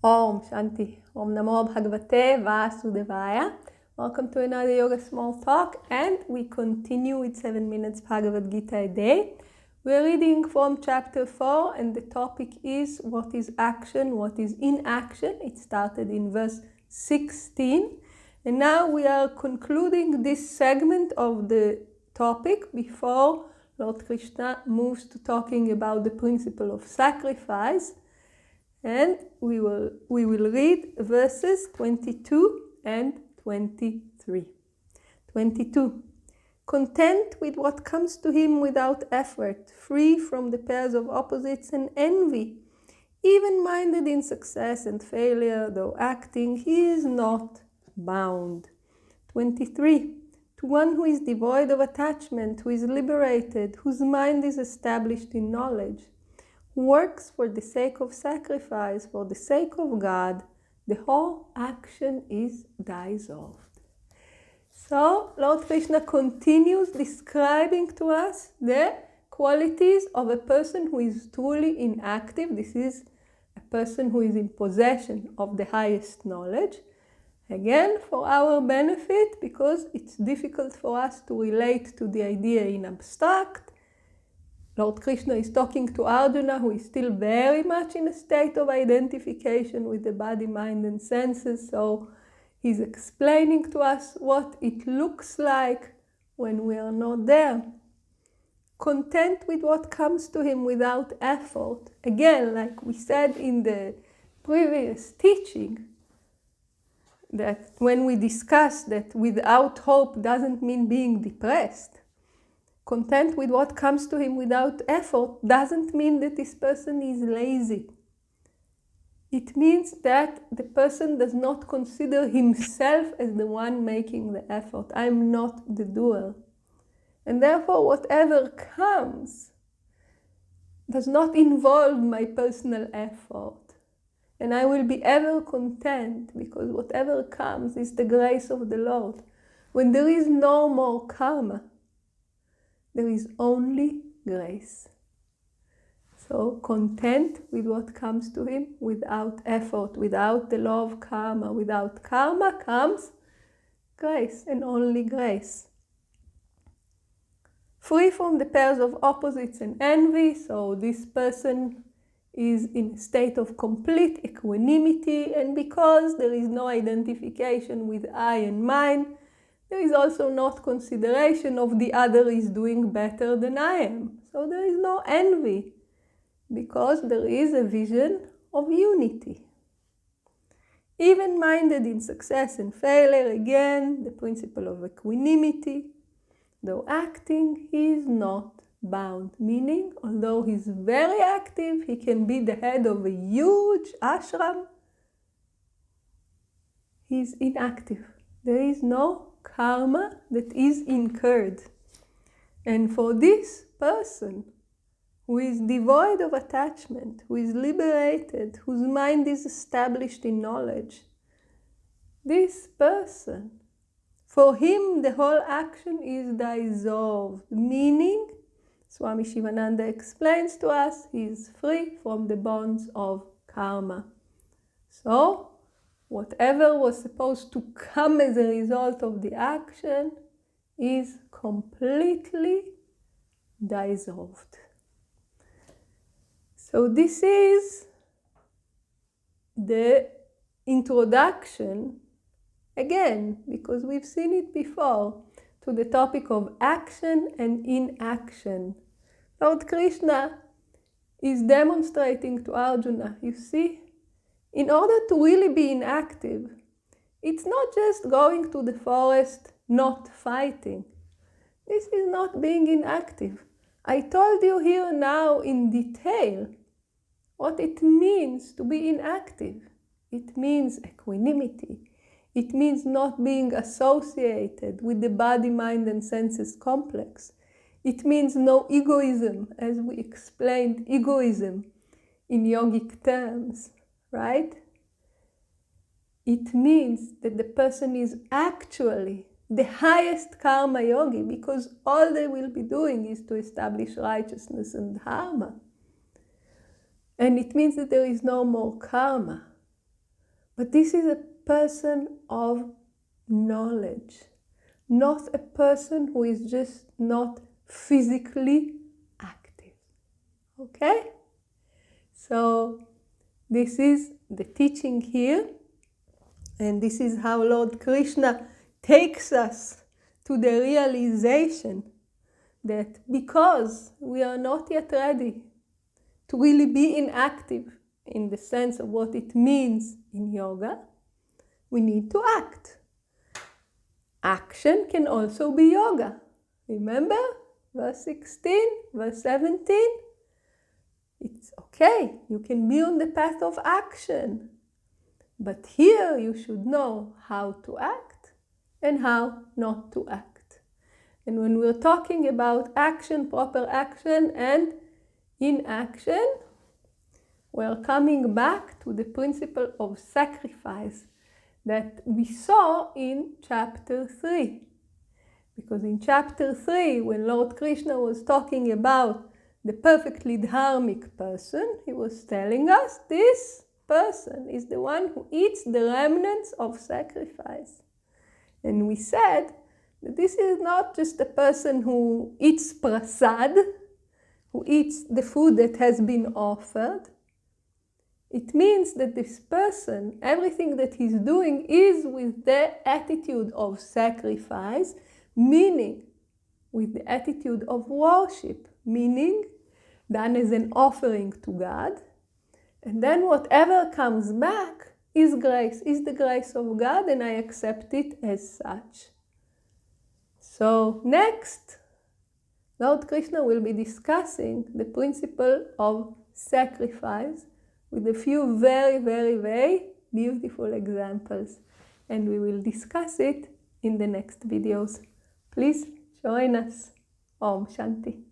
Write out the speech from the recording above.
Om Shanti. Om Namo Bhagavate Vasudevaya. Welcome to another Yoga Small Talk, and we continue with 7 minutes Bhagavad Gita a day. We're reading from chapter 4, and the topic is what is action, what is inaction. It started in verse 16, and now we are concluding this segment of the topic before Lord Krishna moves to talking about the principle of sacrifice. And we will read verses 22 and 23. 22. Content with what comes to him without effort, free from the pairs of opposites and envy, even-minded in success and failure, though acting, he is not bound. 23. To one who is devoid of attachment, who is liberated, whose mind is established in knowledge, works for the sake of sacrifice, for the sake of God, the whole action is dissolved. So Lord Krishna continues describing to us the qualities of a person who is truly inactive. This is a person who is in possession of the highest knowledge. Again, for our benefit, because it's difficult for us to relate to the idea in abstract. Lord Krishna is talking to Arjuna, who is still very much in a state of identification with the body, mind, and senses. So he's explaining to us what it looks like when we are not there. Content with what comes to him without effort. Again, like we said in the previous teaching, that when we discussed that without hope doesn't mean being depressed. Content with what comes to him without effort doesn't mean that this person is lazy. It means that the person does not consider himself as the one making the effort. I'm not the doer. And therefore, whatever comes does not involve my personal effort. And I will be ever content because whatever comes is the grace of the Lord. When there is no more karma, there is only grace. So content with what comes to him without effort, without the law of karma. Without karma comes grace and only grace. Free from the pairs of opposites and envy. So this person is in a state of complete equanimity, and because there is no identification with I and mine, there is also not consideration of the other is doing better than I am. So there is no envy, because there is a vision of unity. Even-minded in success and failure, again, the principle of equanimity. Though acting, he is not bound. Meaning, although he's very active, he can be the head of a huge ashram, he's inactive. There is no karma that is incurred. And for this person who is devoid of attachment, who is liberated, whose mind is established in knowledge, this person, for him the whole action is dissolved. Meaning, Swami Shivananda explains to us, he is free from the bonds of karma. So, whatever was supposed to come as a result of the action is completely dissolved. So this is the introduction, again, because we've seen it before, to the topic of action and inaction. Lord Krishna is demonstrating to Arjuna, you see, in order to really be inactive, it's not just going to the forest, not fighting. This is not being inactive. I told you here now in detail what it means to be inactive. It means equanimity. It means not being associated with the body, mind, and senses complex. It means no egoism, as we explained egoism in yogic terms. Right? It means that the person is actually the highest karma yogi, because all they will be doing is to establish righteousness and dharma. And it means that there is no more karma. But this is a person of knowledge, not a person who is just not physically active. Okay? So this is the teaching here, and this is how Lord Krishna takes us to the realization that because we are not yet ready to really be inactive in the sense of what it means in yoga, we need to act. Action can also be yoga. Remember? Verse 16, verse 17. It's okay. You can be on the path of action. But here you should know how to act and how not to act. And when we're talking about action, proper action, and inaction, we're coming back to the principle of sacrifice that we saw in chapter 3. Because in chapter 3, when Lord Krishna was talking about the perfectly dharmic person, he was telling us this person is the one who eats the remnants of sacrifice. And we said that this is not just a person who eats prasad, who eats the food that has been offered. It means that this person, everything that he's doing is with the attitude of sacrifice, meaning with the attitude of worship, meaning done as an offering to God. And then whatever comes back is grace, is the grace of God, and I accept it as such. So next, Lord Krishna will be discussing the principle of sacrifice with a few very, very, very beautiful examples. And we will discuss it in the next videos. Please join us. Om Shanti.